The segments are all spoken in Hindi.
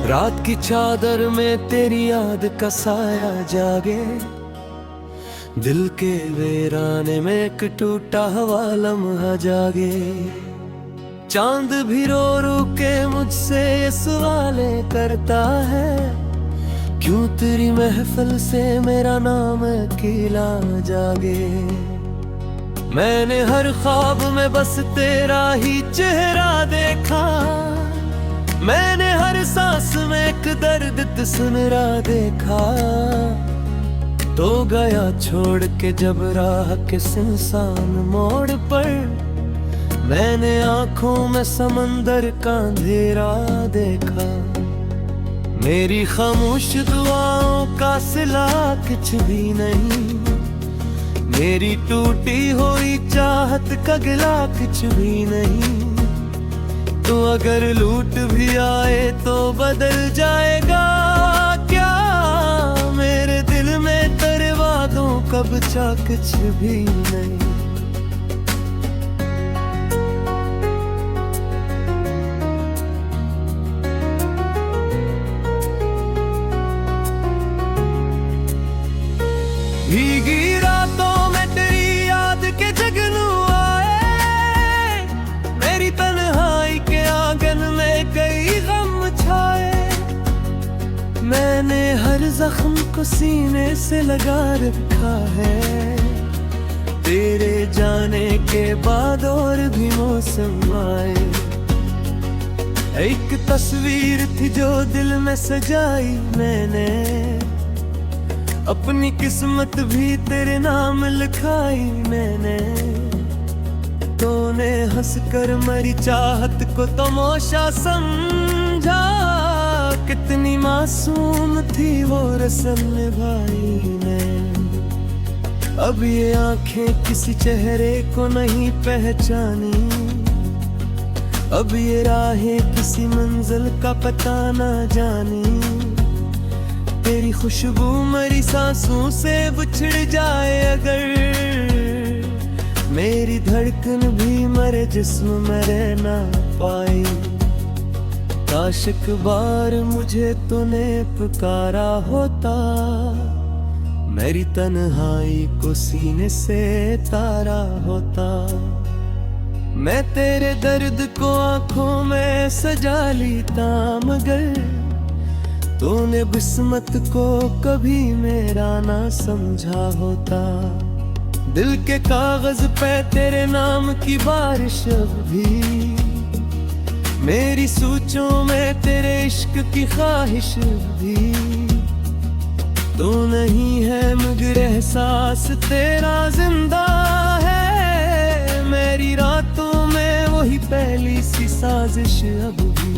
रात की चादर में तेरी याद का साया जागे, दिल के वीराने में एक टूटा हुआ लम्हा जागे। चांद भी रो रो के मुझसे ये सवाले करता है, क्यों तेरी महफिल से मेरा नाम अकेला जागे। मैंने हर ख्वाब में बस तेरा ही चेहरा देखा, मैंने हर सांस में एक दर्द सुनरा देखा। तो गया छोड़ के जब राह के सुनसान मोड़ पर, मैंने आंखों में समंदर का अंधेरा देखा। मेरी खामोश दुआओं का सिला कुछ भी नहीं, मेरी टूटी हुई चाहत का गिला कुछ भी नहीं। तो अगर लूट भी आए तो बदल जाएगा क्या, मेरे दिल में तेरे वादों का बचा कुछ भी नहीं। भीगी रातों में तेरी याद के जगनू आए, मेरी तन्हाई के आंगन में कई गम छाए। मैंने हर जख्म को सीने से लगा रखा है, तेरे जाने के बाद और भी मौसम आए। एक तस्वीर थी जो दिल में सजाई मैंने, अपनी किस्मत भी तेरे नाम लिखाई मैंने। तूने हंसकर मेरी चाहत को तमाशा समझा, कितनी मासूम थी वो रस्म निभाई ने। अब ये आंखें किसी चेहरे को नहीं पहचानी, अब ये राहें किसी मंजिल का पता ना जानी। तेरी खुशबू मेरी सांसों से बिछड़ जाए अगर, मेरी धड़कन भी मेरे जिस्म में रह ना पाए। काश एक बार मुझे तूने पुकारा होता, मेरी तन्हाई को सीने से तारा होता। मैं तेरे दर्द को आंखों में सजा लेता, मगर तूने किस्मत को कभी मेरा ना समझा होता। दिल के कागज पे तेरे नाम की बारिश अब भी, मेरी सोचों में तेरे इश्क की ख्वाहिश भी। तू नहीं है मगर एहसास तेरा जिंदा है, मेरी रातों में वही पहली सी साजिश अब भी।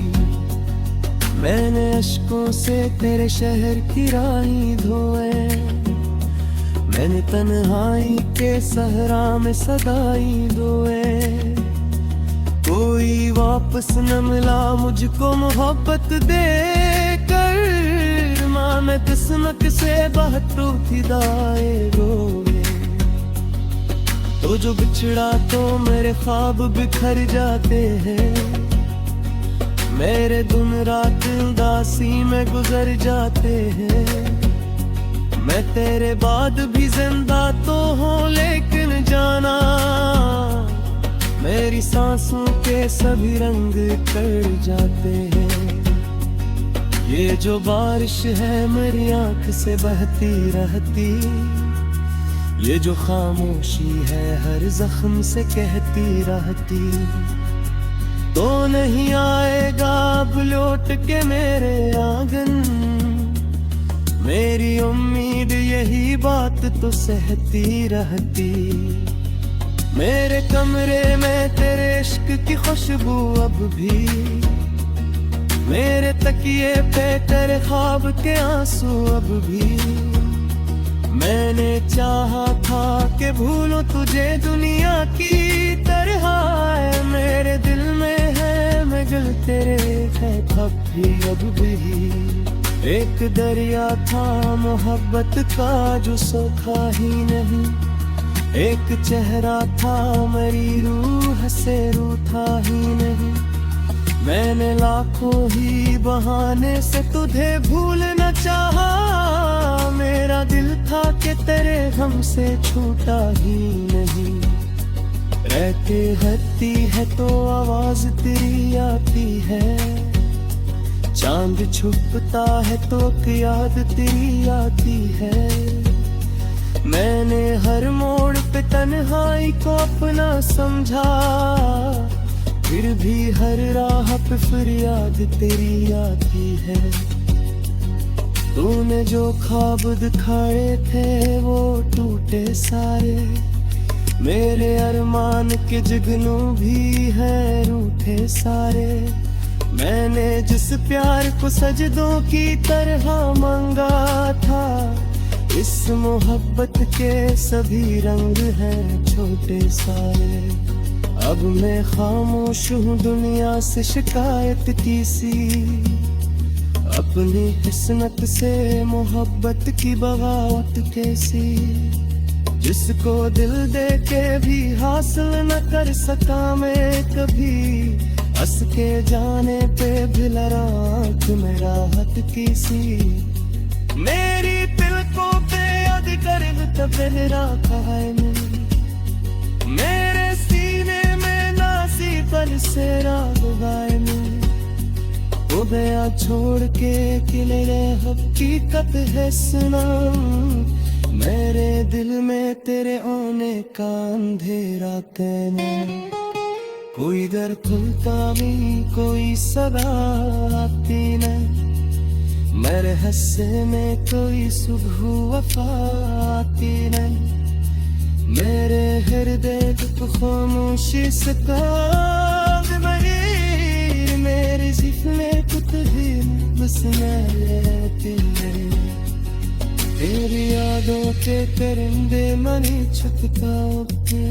मैंने अश्कों से तेरे शहर की राहें धोए, मैंने तन्हाई के सहरा में सदाई दोए। कोई वापस न मिला मुझको मोहब्बत देकर, माँ मैं किस्मत से बहतू थी दाए रोए। तो जो बिछड़ा तो मेरे ख्वाब बिखर जाते हैं, मेरे दिन रात उदासी में गुजर जाते हैं। मैं तेरे बाद भी जिंदा तो हूँ लेकिन जाना, मेरी सांसों के सभी रंग कर जाते हैं। ये जो बारिश है मेरी आंख से बहती रहती, ये जो खामोशी है हर जख्म से कहती रहती। तो नहीं आएगा अब लौट के मेरे आंगन, मेरी उम्मीद यही बात तो सहती रहती। मेरे कमरे में तेरे इश्क की खुशबू अब भी, मेरे तकिए पे तेरे ख्वाब के आंसू अब भी। मैंने चाहा था कि भूलूं तुझे दुनिया की तरह, मेरे दिल में है मगर तेरे है खब भी अब भी। एक दरिया था मोहब्बत का जो सूखा ही नहीं, एक चेहरा था मेरी रूह से रूठा ही नहीं। मैंने लाखों ही बहाने से तुझे भूलना चाहा, मेरा दिल था कि तेरे गम से छूटा ही नहीं। रहते हटती है तो आवाज तेरी आती है, चांद छुपता है तो याद तेरी आती है। मैंने हर मोड़ पे तन्हाई को अपना समझा, फिर भी हर राह पे फरियाद तेरी आती है। तूने जो ख्वाब दिखाए थे वो टूटे सारे, मेरे अरमान के जुगनू भी हैं रूठे सारे। मैंने जिस प्यार को सजदों की तरह मांगा था, इस मोहब्बत के सभी रंग हैं छोटे सारे। अब मैं खामोश हूँ दुनिया से शिकायत की सी, अपनी किस्मत से मोहब्बत की बगावत कैसी। जिसको दिल दे के भी हासिल न कर सका मैं कभी, हंस के जाने पे भी आँख में राहत की सी। मेरी दिल को बेयाद कर तबेरा कायम, मेरे सीने में नासी पल से राग गायम। वो बया छोड़ के किले हकीकत है सनम, मेरे दिल में तेरे आने का अंधेरा कहना। कोई दर खुलता नहीं, कोई सदा आती नहीं, मेरे हस्से में कोई सुबह वफा आती नहीं। मेरे हृदय को खामोशी से काग मरी, मेरे जिस्म कुछ भी बस मैं रहती है। तेरी यादों के परिंदे मनी छुपता के,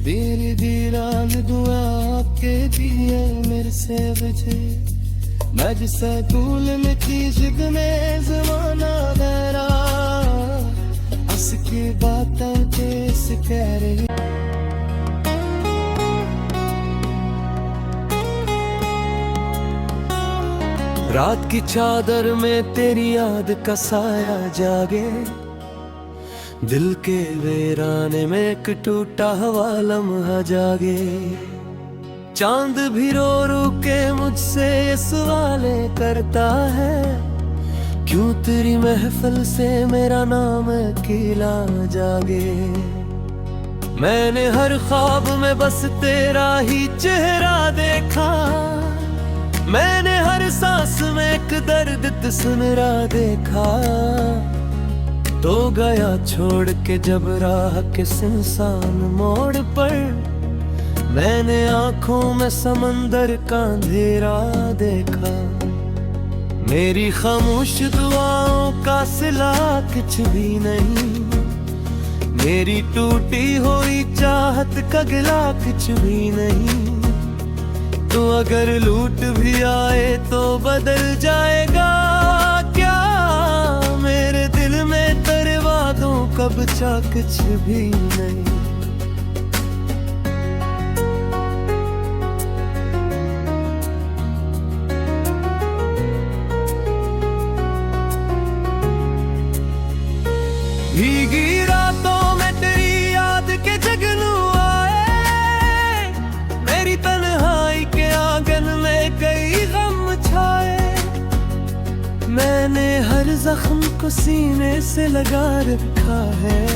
तेरी दीवान दुआ के दिए मेरे से बचे। मैं जिसा तूल में थी जिग में जमाना गहरा, उसकी बातें कैसे कह रही। रात की चादर में तेरी याद का साया जागे, दिल के वीराने में एक टूटा हुआ लम्हा जागे। चांद भी रो रो के मुझसे सवाले करता है, क्यों तेरी महफिल से मेरा नाम अकेला जागे। मैंने हर ख्वाब में बस तेरा ही चेहरा देखा, मैंने हर सांस में एक दर्द सुनरा देखा। तो गया छोड़ के जब राह के सुनसान मोड़ पर, मैंने आंखों में समंदर का अंधेरा देखा। मेरी खामोश दुआओं का सिला कुछ भी नहीं, मेरी टूटी हुई चाहत का गिला कुछ भी नहीं। तो अगर लूट भी आए तो बदल जाएगा क्या, मेरे दिल में तेरे वादों का बचा कुछ भी नहीं। भीगी रातों में तेरी याद के जगनू आए, मेरी तन्हाई के आंगन में कई गम छाए। मैंने हर जख्म को सीने से लगा रखा है,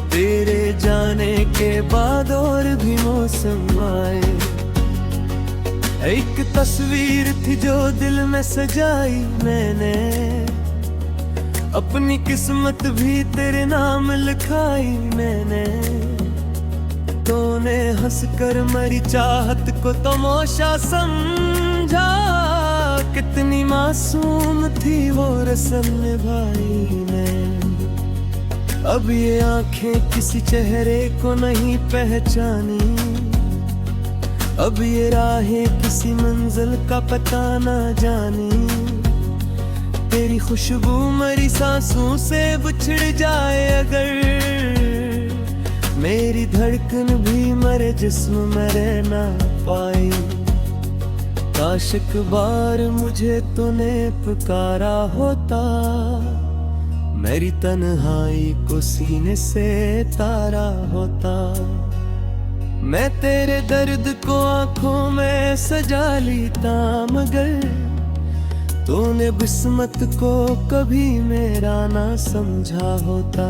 तेरे जाने के बाद और भी मौसम आए। एक तस्वीर थी जो दिल में सजाई मैंने, अपनी किस्मत भी तेरे नाम लिखाई मैंने। तूने हंसकर मरी चाहत को तमाशा समझा, कितनी मासूम थी वो रस्म निभाई ने। अब ये आंखें किसी चेहरे को नहीं पहचानी, अब ये राहें किसी मंजिल का पता ना जानी। तेरी खुशबू मरी सांसों से बिछड़ जाए अगर, मेरी धड़कन भी मरे जिस्म में रह ना पाए। काश एक बार मुझे तूने पुकारा होता, मेरी तन्हाई को सीने से तारा होता। मैं तेरे दर्द को आंखों में सजा लेता, मगर तूने बिस्मत को कभी मेरा ना समझा होता।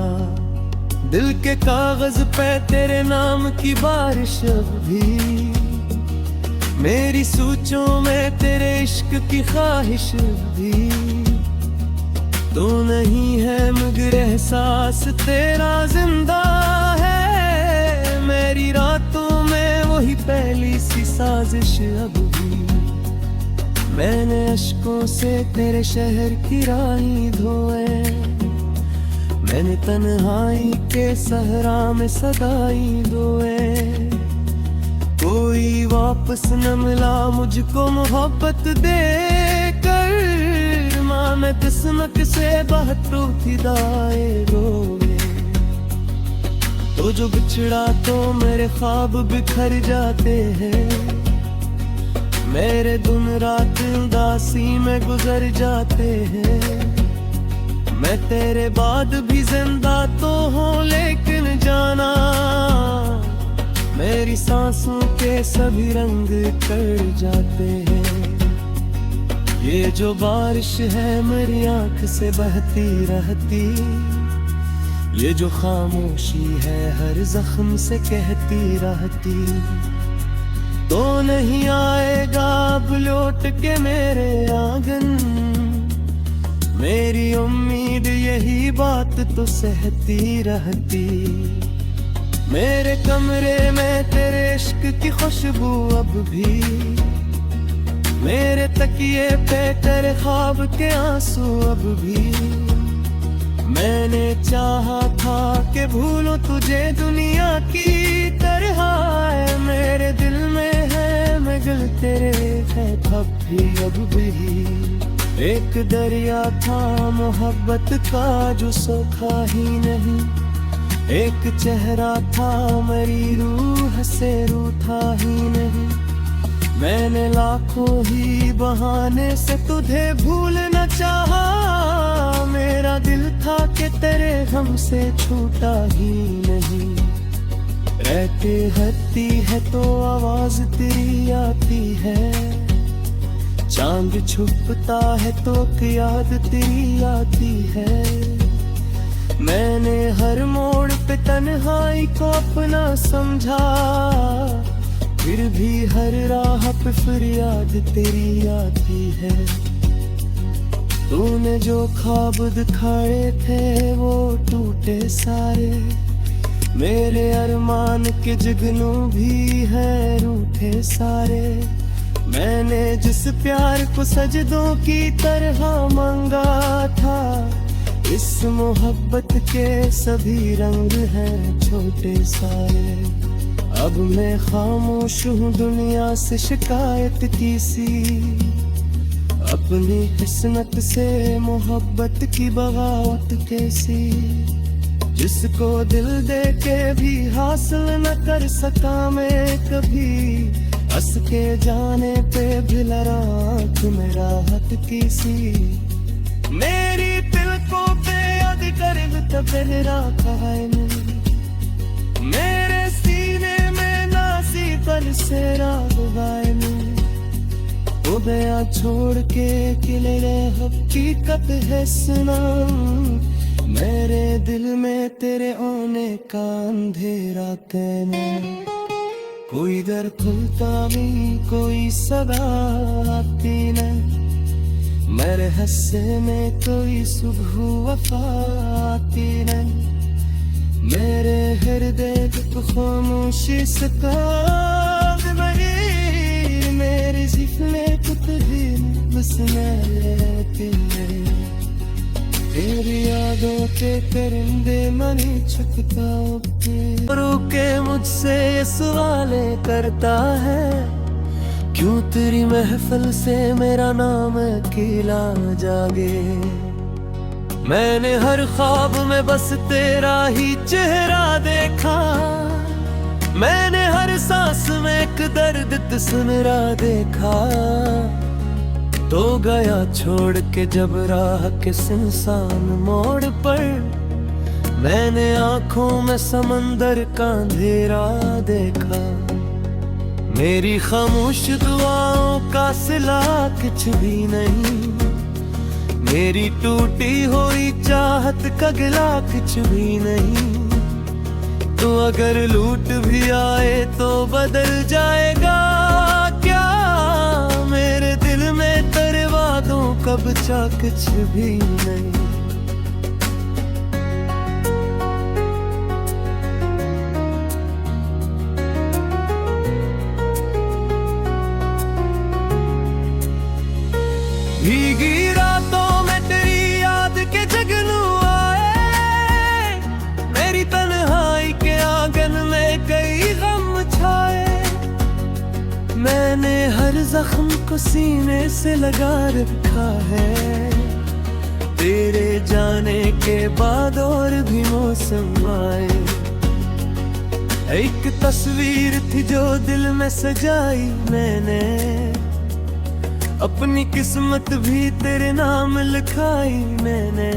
दिल के कागज पे तेरे नाम की बारिश अब भी, मेरी सोचों में तेरे इश्क की ख्वाहिश भी। तू नहीं है मगर एहसास तेरा जिंदा है, मेरी रातों में वही पहली सी साजिश अब भी। मैंने अश्कों से तेरे शहर की राहें धोए, मैंने तन्हाई के सहरा में सदाई दोए। कोई वापस न मिला मुझको मोहब्बत दे कर, माँ मैं किस्मत से बहतू थी दाए रोए। तो जो बिछड़ा तो मेरे ख्वाब बिखर जाते हैं, मेरे दिन रात उदासी में गुजर जाते हैं। मैं तेरे बाद भी जिंदा तो हूँ लेकिन जाना, मेरी सांसों के सभी रंग कर जाते हैं। ये जो बारिश है मेरी आंख से बहती रहती, ये जो खामोशी है हर जख्म से कहती रहती। तो नहीं आएगा अब लौट के मेरे आंगन, मेरी उम्मीद यही बात तो सहती रहती। मेरे कमरे में तेरे इश्क की खुशबू अब भी, मेरे तकिए पे तेरे ख्वाब के आंसू अब भी। मैंने चाहा था कि भूलूं तुझे दुनिया की तरह, मेरे दिल में है मगर तेरे है तब भी अब भी। एक दरिया था मोहब्बत का जो सूखा ही नहीं, एक चेहरा था मेरी रूह से रूठा ही नहीं। मैंने लाखों ही बहाने से तुझे भूलना चाहा, मेरा दिल था कि तेरे हमसे छूटा ही नहीं। रहते हटती है तो आवाज तेरी आती है, चांद छुपता है तो याद तेरी आती है। मैंने हर मोड़ पे तन्हाई को अपना समझा, फिर भी हर राह पे फरियाद तेरी आती है। तूने जो ख्वाब दिखाए थे वो टूटे सारे, मेरे अरमान के जुगनू भी हैं रूठे सारे। मैंने जिस प्यार को सजदों की तरह मांगा था, इस मोहब्बत के सभी रंग हैं छोटे सारे। अब मैं खामोश हूँ दुनिया से शिकायत की सी, अपनी किस्मत से मोहब्बत की बगावत कैसी। जिसको दिल दे के भी हासिल न कर सका मैं कभी, हंस के जाने पे भी लड़ाक में राहत की सी। मेरी दिल को बेयाद कर तबेरा कायम, मेरे सीने में नासी पर से राग गायम। वो बया छोड़ के किले हकीकत है सुना, मेरे दिल में तेरे आने का अंधेरा कहना। कोई दर खुलता नहीं कोई सदा आती न, मेरे हस्से में कोई सुबह वफा आती न। मेरे हृदय को खामोशी से ताब बनी, मेरे जिस्म को तुझे बस रहती है। तेरी यादों के परिंदे मनी छुपता रुके मुझसे ये सवाले करता है, क्यों तेरी महफिल से मेरा नाम अकेला जागे। मैंने हर ख्वाब में बस तेरा ही चेहरा देखा, मैंने हर सांस में एक दर्द सुनरा देखा, तो गया छोड़ के जब राह के सुनसान मोड़ पर। मैंने आंखों में समंदर का अंधेरा देखा, मेरी खामोश दुआओं का सिला कुछ भी नहीं, मेरी टूटी हुई चाहत का गिला कुछ भी नहीं। तो अगर लूट भी आए तो बदल जाएगा क्या, मेरे दिल में तेरे वादों का बचा कुछ भी नहीं। भीगी रातों में तेरी याद के जगनू आए, मेरी तन्हाई के आंगन में कई गम छाए। मैंने हर जख्म को सीने से लगा रखा है, तेरे जाने के बाद और भी मौसम आए। एक तस्वीर थी जो दिल में सजाई मैंने, अपनी किस्मत भी तेरे नाम लिखाई मैंने।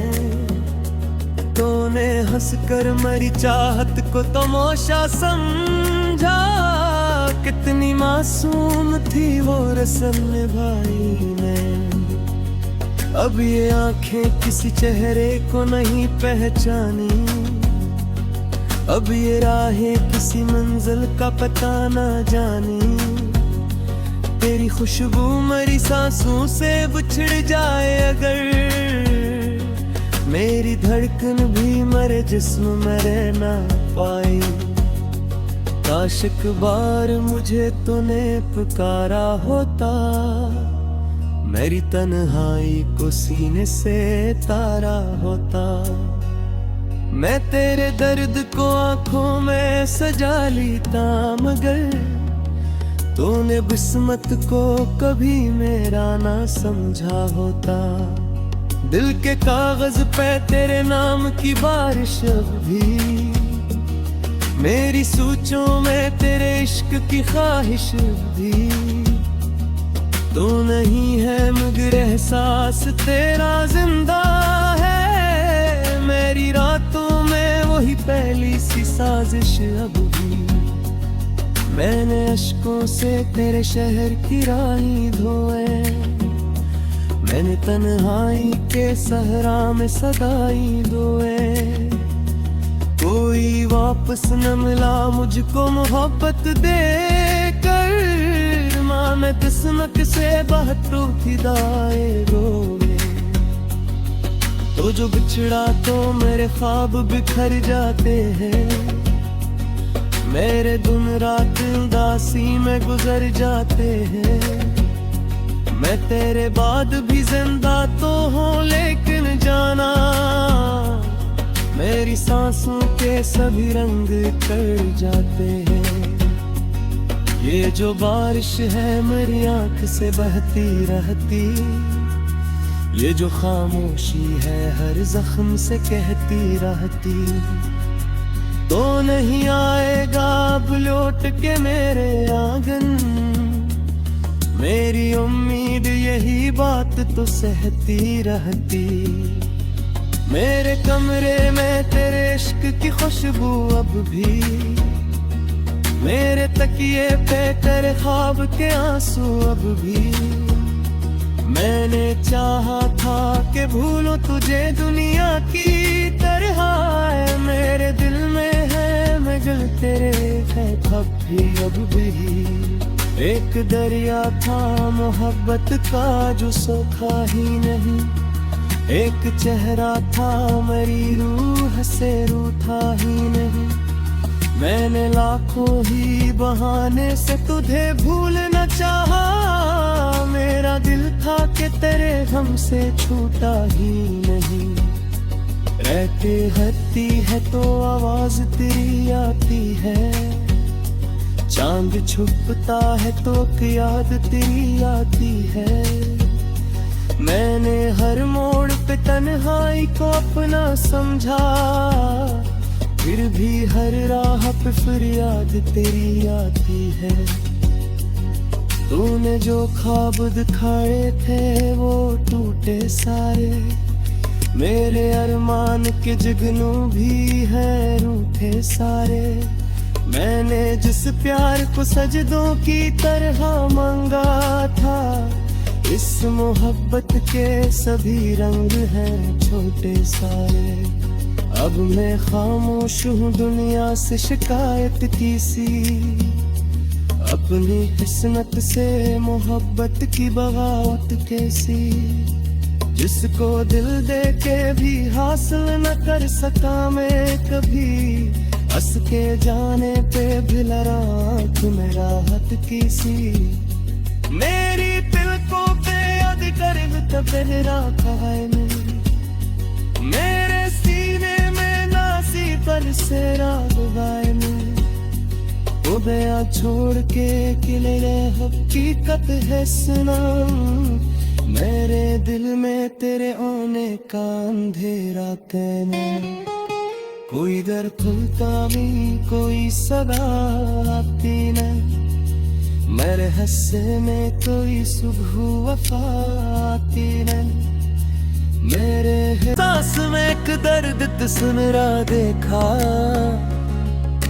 तूने हंसकर मेरी चाहत को तमाशा समझा, कितनी मासूम थी वो रस्म निभाई मैं। अब ये आंखें किसी चेहरे को नहीं पहचानी, अब ये राहें किसी मंजिल का पता ना जानी। तेरी खुशबू मेरी सांसों से बिछड़ जाए अगर, मेरी धड़कन भी मेरे जिस्म में रह ना पाए। काश एक बार मुझे तूने पुकारा होता, मेरी तन्हाई को सीने से तारा होता। मैं तेरे दर्द को आंखों में सजा लेता, मगर तूने किस्मत को कभी मेरा ना समझा होता। दिल के कागज पे तेरे नाम की बारिश अब भी, मेरी सोचों में तेरे इश्क की ख्वाहिश भी। तू नहीं है मगर एहसास तेरा जिंदा है, मेरी रातों में वही पहली सी साजिश अब भी। मैंने अश्कों से तेरे शहर की राही धोए, मैंने तन्हाई के सहरा में सदाई दोए। कोई वापस न मिला मुझको मोहब्बत देकर, माँ मैं किस्मत से बहतू थी दाए रोए। तो जो बिछड़ा तो मेरे ख्वाब बिखर जाते हैं, मेरे दिन रात उदासी में गुजर जाते हैं। मैं तेरे बाद भी जिंदा तो हूँ लेकिन जाना, मेरी सांसों के सभी रंग कर जाते हैं। ये जो बारिश है मेरी आंख से बहती रहती, ये जो खामोशी है हर जख्म से कहती रहती। तो नहीं आएगा अब लौट के मेरे आंगन, मेरी उम्मीद यही बात तो सहती रहती। मेरे कमरे में तेरे इश्क की खुशबू अब भी, मेरे तकिए पे तेरे ख्वाब के आंसू अब भी। मैंने चाहा था कि भूलो तुझे दुनिया की तरह, मेरे दिल में है मगर तेरे है भी अब भी। एक दरिया था मोहब्बत का जो सूखा ही नहीं, एक चेहरा था मेरी रूह से रूठा ही नहीं। मैंने लाखों ही बहाने से तुझे भूलना चाहा, मेरा दिल था कि तेरे गम से छूटा ही नहीं। रहते हटती है तो आवाज तेरी आती है, चांद छुपता है तो याद तेरी आती है। मैंने हर मोड़ पे तन्हाई को अपना समझा, फिर भी हर राह पे फिर याद तेरी आती है। तूने जो ख्वाब दिखाए थे वो टूटे सारे, मेरे अरमान के जुगनू भी है रूठे सारे। मैंने जिस प्यार को सजदों की तरह मांगा था, इस मोहब्बत के सभी रंग हैं छोटे सारे। अब मैं खामोश हूँ दुनिया से शिकायत की सी, अपनी किस्मत से मोहब्बत की बगावत कैसी। जिसको दिल दे के भी हासिल न कर सका मैं कभी, हंस के जाने पे भी लराख में राहत की सी। मेरी तिलकों पे याद कर तबेरा खाए में, मेरे सीने में नासी पर से राग गाए में। वो दया छोड़ के किले हकीकत है सनम, मेरे दिल में तेरे आने का अंधेरा कहने। कोई दर खुलता भी कोई सदा आती न, मेरे हस्से में कोई सुबह वफा आती न। मेरे सांस में एक दर्द तस्वीरा देखा,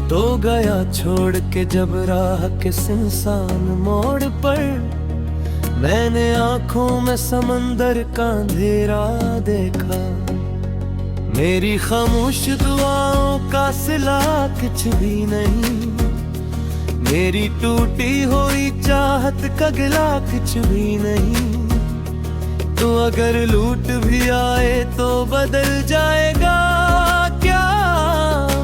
तो गया छोड़ के जब राह के सुनसान मोड़ पर। मैंने आंखों में समंदर का अंधेरा देखा, मेरी खामोश दुआओं का सिला कुछ भी नहीं। मेरी टूटी हुई चाहत का गिला कुछ भी नहीं। तो अगर लूट भी आए तो बदल जाएगा क्या,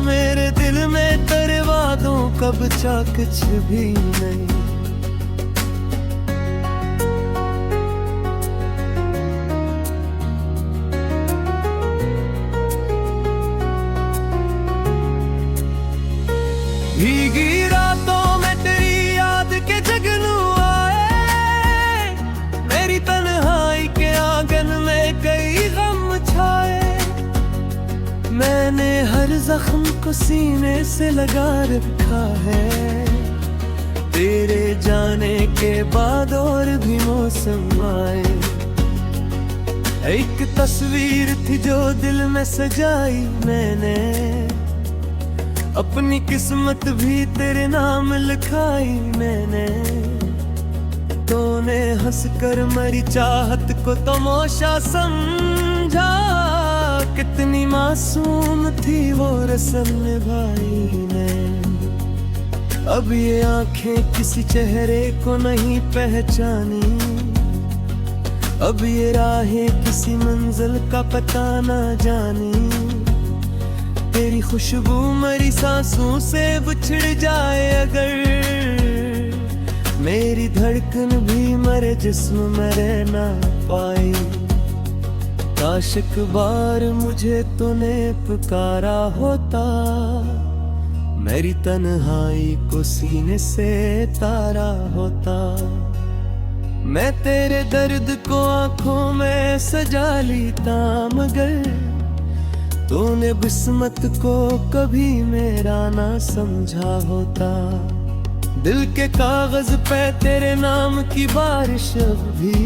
मेरे दिल में तेरे वादों का बचा कुछ भी नहीं। भीगी रातों में तेरी याद के जगनू आए, मेरी तन्हाई के आंगन में कई गम छाए। मैंने हर जख्म को सीने से लगा रखा है, तेरे जाने के बाद और भी मौसम आए। एक तस्वीर थी जो दिल में सजाई मैंने, अपनी किस्मत भी तेरे नाम लिखाई मैंने। तूने हंसकर मेरी चाहत को तमाशा समझा, कितनी मासूम थी वो रस्म निभाई ने। अब ये आंखें किसी चेहरे को नहीं पहचानी, अब ये राहें किसी मंजिल का पता ना जानी। तेरी खुशबू मेरी सांसों से बिछड़ जाए अगर, मेरी धड़कन भी मेरे जिस्म में रह ना पाई। काश एक बार मुझे तूने पुकारा होता, मेरी तन्हाई को सीने से तारा होता। मैं तेरे दर्द को आंखों में सजा लेता, मगर तूने किस्मत को कभी मेरा ना समझा होता। दिल के कागज पे तेरे नाम की बारिश अब भी,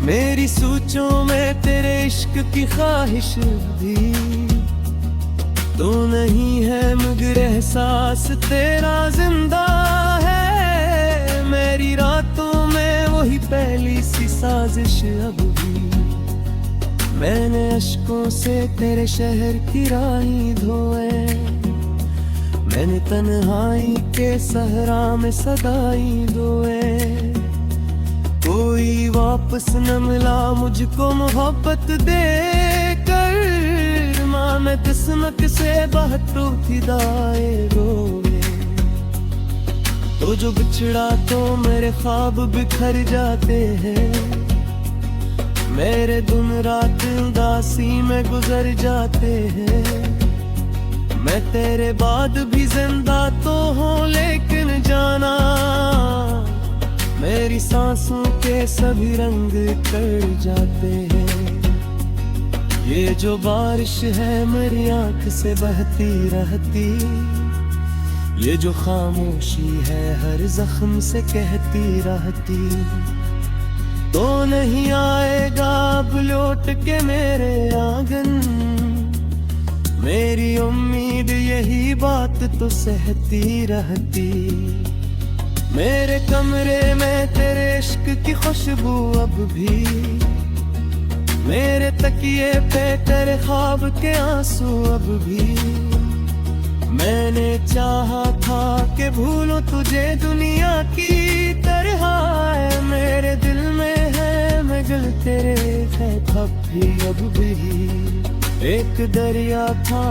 मेरी सोचों में तेरे इश्क की ख्वाहिश भी। तू नहीं है मगर एहसास तेरा जिंदा है, मेरी रातों में वही पहली सी साजिश अब भी। मैंने अश्कों से तेरे शहर की राहें धोए, मैंने तन्हाई के सहरा में सदाई दोए। कोई वापस न मिला मुझको मोहब्बत देकर, माँ मैं किस्मत से बहतू थी दाए रोए। तो जो बिछड़ा तो मेरे ख्वाब बिखर जाते हैं, मेरे दिन रात उदासी में गुजर जाते हैं। मैं तेरे बाद भी जिंदा तो हूँ लेकिन जाना, मेरी सांसों के सभी रंग कर जाते हैं। ये जो बारिश है मेरी आंख से बहती रहती, ये जो खामोशी है हर जख्म से कहती रहती, तो नहीं आएगा अब लौट के मेरे आंगन। मेरी उम्मीद यही बात तो सहती रहती। मेरे कमरे में तेरे इश्क की खुशबू अब भी, मेरे तकिए पे तेरे ख्वाब के आंसू अब भी। मैंने चाहा था कि भूलूं तुझे दुनिया की तरह, मेरे दिल में है मगर तेरे है खब भी अब भी। एक दरिया था